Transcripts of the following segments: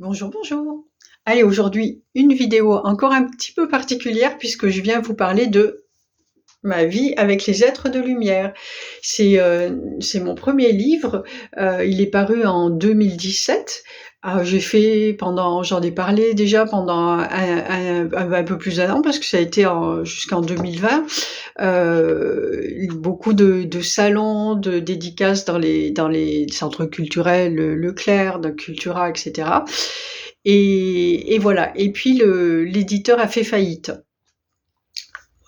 Bonjour, bonjour. Allez, aujourd'hui, une vidéo encore un petit peu particulière puisque je viens vous parler de ma vie avec les êtres de lumière. C'est mon premier livre, il est paru en 2017. J'ai fait j'en ai parlé déjà pendant un peu plus d'1 an parce que ça a été jusqu'en 2020. Beaucoup de salons, de dédicaces dans les centres culturels, Leclerc, de Cultura, et cetera. Et voilà. Et puis l'éditeur a fait faillite.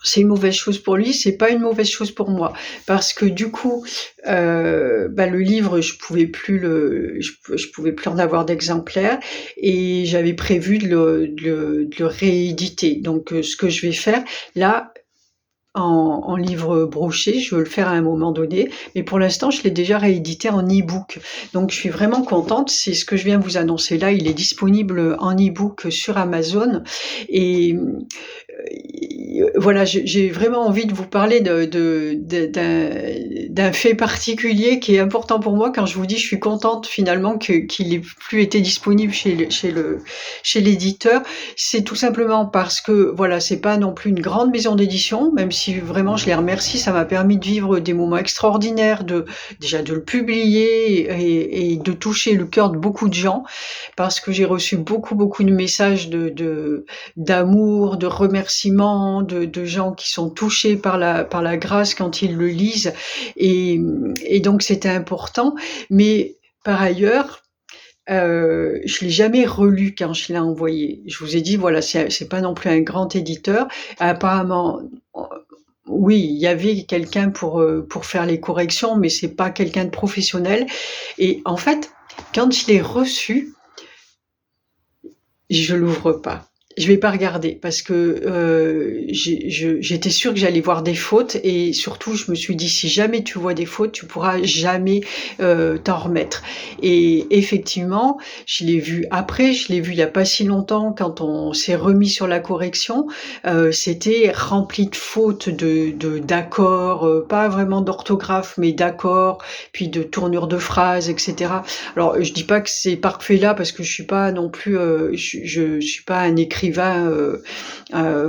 C'est une mauvaise chose pour lui, c'est pas une mauvaise chose pour moi, parce que du coup, le livre, je pouvais plus en avoir d'exemplaires et j'avais prévu de le rééditer. Donc, ce que je vais faire là, en livre broché, je veux le faire à un moment donné, mais pour l'instant, je l'ai déjà réédité en e-book. Donc, je suis vraiment contente. C'est ce que je viens vous annoncer là. Il est disponible en e-book sur Amazon et voilà, j'ai vraiment envie de vous parler d'un fait particulier qui est important pour moi quand je vous dis je suis contente finalement qu'il ait plus été disponible chez l'éditeur. C'est tout simplement parce que voilà, c'est pas non plus une grande maison d'édition, même si vraiment je les remercie, ça m'a permis de vivre des moments extraordinaires, déjà de le publier et de toucher le cœur de beaucoup de gens, parce que j'ai reçu beaucoup de messages d'amour, de remerciements, de gens qui sont touchés par la grâce quand ils le lisent et donc c'était important. Mais par ailleurs, je l'ai jamais relu quand je l'ai envoyé. Je vous ai dit, voilà, c'est pas non plus un grand éditeur. Apparemment, oui, il y avait quelqu'un pour faire les corrections, mais c'est pas quelqu'un de professionnel et en fait, quand je l'ai reçu, je l'ouvre pas. Je vais pas regarder parce que j'étais sûre que j'allais voir des fautes et surtout je me suis dit si jamais tu vois des fautes, tu pourras jamais t'en remettre. Et effectivement, je l'ai vu après, je l'ai vu il y a pas si longtemps quand on s'est remis sur la correction. C'était rempli de fautes, d'accords, pas vraiment d'orthographe, mais d'accords, puis de tournure de phrases, etc. Alors, je dis pas que c'est parfait là parce que je suis pas non plus, je suis pas un écrivain,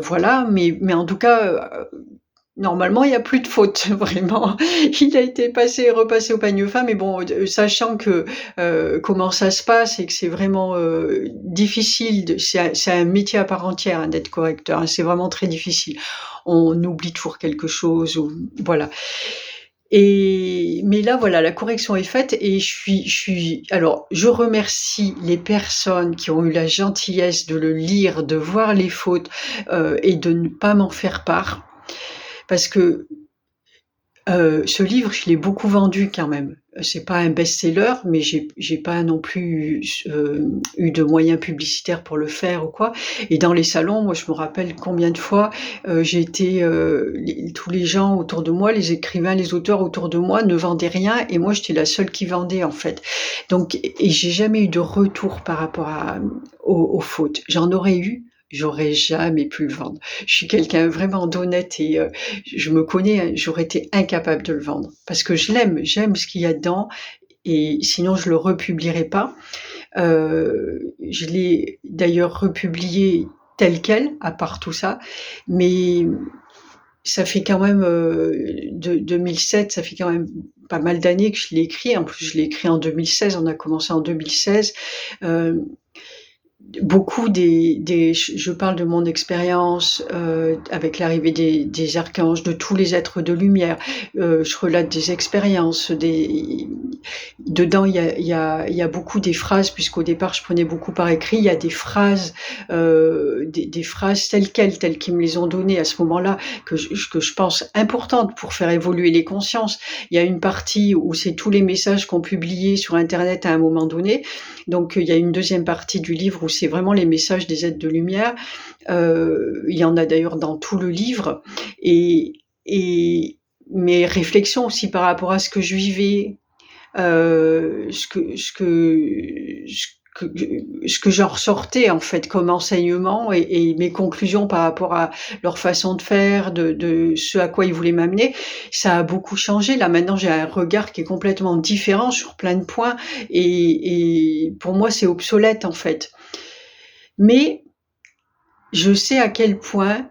voilà, mais en tout cas, normalement, il y a plus de fautes, vraiment. Il a été passé et repassé au peigne fin, mais bon, sachant que, comment ça se passe et que c'est vraiment, difficile c'est un métier à part entière, hein, d'être correcteur, hein, c'est vraiment très difficile. On oublie toujours quelque chose ou voilà. Mais là, voilà, la correction est faite et alors, je remercie les personnes qui ont eu la gentillesse de le lire, de voir les fautes, et de ne pas m'en faire part. Parce que ce livre, je l'ai beaucoup vendu quand même. C'est pas un best-seller, mais j'ai pas non plus eu de moyens publicitaires pour le faire ou quoi. Et dans les salons, moi, je me rappelle combien de fois j'ai été, tous les gens autour de moi, les écrivains, les auteurs autour de moi ne vendaient rien et moi, j'étais la seule qui vendait en fait. Donc, et j'ai jamais eu de retour par rapport aux fautes. J'en aurais eu, j'aurais jamais pu le vendre. Je suis quelqu'un vraiment d'honnête et je me connais, hein, j'aurais été incapable de le vendre parce que j'aime ce qu'il y a dedans et sinon je le republierais pas. Je l'ai d'ailleurs republié tel quel, à part tout ça, mais ça fait quand même, de 2007, ça fait quand même pas mal d'années que je l'ai écrit. En plus, je l'ai écrit en 2016, on a commencé en 2016. Heu Beaucoup je parle de mon expérience, avec l'arrivée des archanges, de tous les êtres de lumière. Je relate des expériences, dedans il y a beaucoup des phrases puisqu'au départ je prenais beaucoup par écrit. Il y a des phrases, des phrases telles qu'ils me les ont données à ce moment-là, que je pense importantes pour faire évoluer les consciences. Il y a une partie où c'est tous les messages qu'on publiait sur internet à un moment donné. Donc, il y a une deuxième partie du livre où c'est vraiment les messages des êtres de lumière. Il y en a d'ailleurs dans tout le livre et et mes réflexions aussi par rapport à ce que je vivais, ce que que ce que j'en ressortais en fait comme enseignement et mes conclusions par rapport à leur façon de faire, de ce à quoi ils voulaient m'amener, ça a beaucoup changé. Là, maintenant, j'ai un regard qui est complètement différent sur plein de points et pour moi, c'est obsolète en fait. Mais je sais à quel point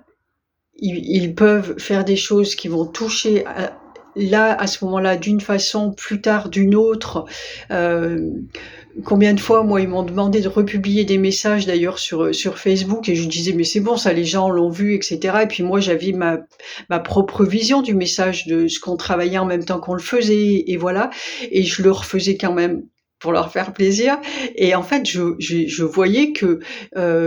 ils peuvent faire des choses qui vont toucher là, à ce moment-là, d'une façon, plus tard d'une autre. Heu, Combien de fois, moi, ils m'ont demandé de republier des messages d'ailleurs sur Facebook et je disais: «Mais c'est bon ça, les gens l'ont vu et cetera» et puis moi, j'avais ma propre vision du message, de ce qu'on travaillait en même temps qu'on le faisait et voilà et je le refaisais quand même pour leur faire plaisir et en fait, je voyais que,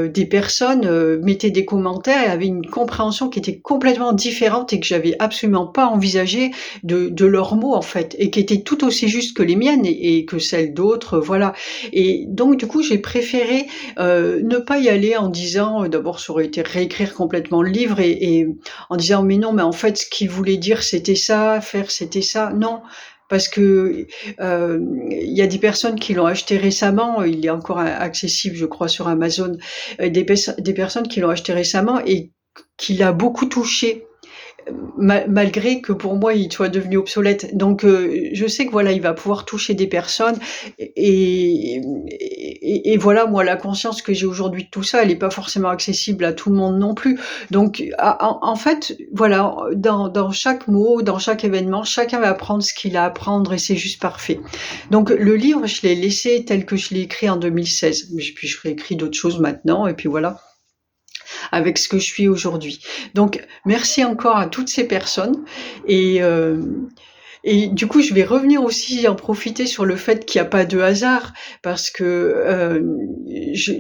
des personnes, mettaient des commentaires et avaient une compréhension qui était complètement différente et que j'avais absolument pas envisagée de leurs mots, en fait et qui étaient tout aussi justes que les miennes et que celles d'autres, voilà et donc du coup, j'ai préféré, ne pas y aller en disant, d'abord ça aurait été réécrire complètement le livre et en disant: «Mais non, mais en fait, ce qu'il voulait dire, c'était ça, faire, c'était ça». Non, parce que, il y a des personnes qui l'ont acheté récemment, il est encore accessible, je crois, sur Amazon, des personnes qui l'ont acheté récemment et qui l'a beaucoup touché malgré que pour moi, il soit devenu obsolète. Donc, je sais que voilà, il va pouvoir toucher des personnes et voilà, moi, la conscience que j'ai aujourd'hui de tout ça, elle est pas forcément accessible à tout le monde non plus. Donc, en fait, voilà, dans chaque mot, dans chaque événement, chacun va apprendre ce qu'il a à apprendre et c'est juste parfait. Donc, le livre, je l'ai laissé tel que je l'ai écrit en 2016. Mais puis je réécris d'autres choses maintenant et puis voilà avec ce que je suis aujourd'hui. Donc merci encore à toutes ces personnes et du coup, je vais revenir aussi en profiter sur le fait qu'il y a pas de hasard parce que, je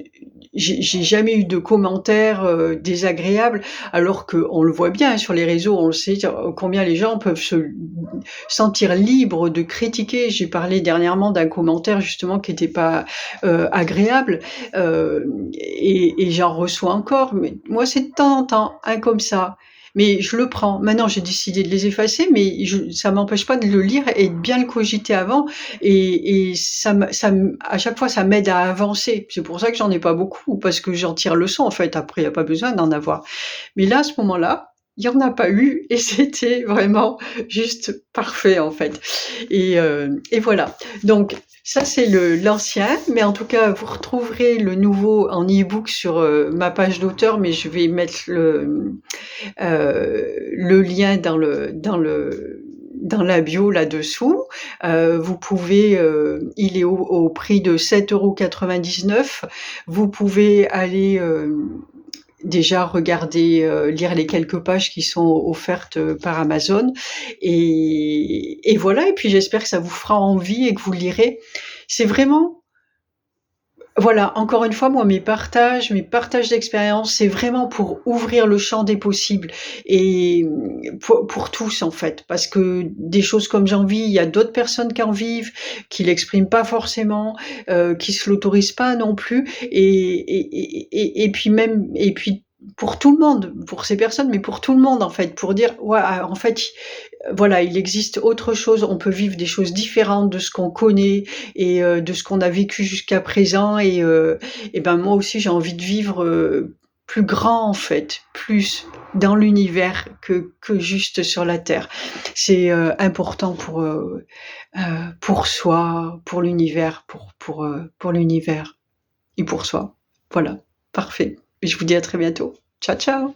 j'ai jamais eu de commentaires, désagréables alors qu'on le voit bien sur les réseaux, on le sait, combien les gens peuvent se sentir libres de critiquer. J'ai parlé dernièrement d'un commentaire justement qui était pas, agréable, et j'en reçois encore, mais moi c'est de temps en temps, un comme ça, mais je le prends. Maintenant, j'ai décidé de les effacer, mais ça m'empêche pas de le lire et de bien le cogiter avant et à chaque fois, ça m'aide à avancer. C'est pour ça que j'en ai pas beaucoup parce que j'en tire leçon, en fait. Après, il y a pas besoin d'en avoir. Mais là, à ce moment-là, il y en a pas eu et c'était vraiment juste parfait, en fait et voilà. Donc ça, c'est l'ancien, mais en tout cas, vous retrouverez le nouveau en e-book sur, ma page d'auteur, mais je vais mettre le lien dans la bio là-dessous. Vous pouvez, il est au prix de 7,99 €. Vous pouvez aller, déjà regarder, lire les quelques pages qui sont offertes, par Amazon et voilà et puis j'espère que ça vous fera envie et que vous lirez. C'est vraiment voilà, encore une fois, moi, mes partages d'expériences, c'est vraiment pour ouvrir le champ des possibles et pour tous, en fait. Parce que des choses comme j'en vis, il y a d'autres personnes qui en vivent, qui l'expriment pas forcément, qui se l'autorisent pas non plus et puis même et puis pour tout le monde, pour ces personnes, mais pour tout le monde, en fait, pour dire: «Ouais, ah, en fait, voilà, il existe autre chose, on peut vivre des choses différentes de ce qu'on connaît et de ce qu'on a vécu jusqu'à présent et ben, moi aussi j'ai envie de vivre, plus grand en fait, plus dans l'univers que juste sur la terre. C'est, important pour soi, pour l'univers, pour l'univers et pour soi. Voilà, parfait et je vous dis à très bientôt. Ciao, ciao.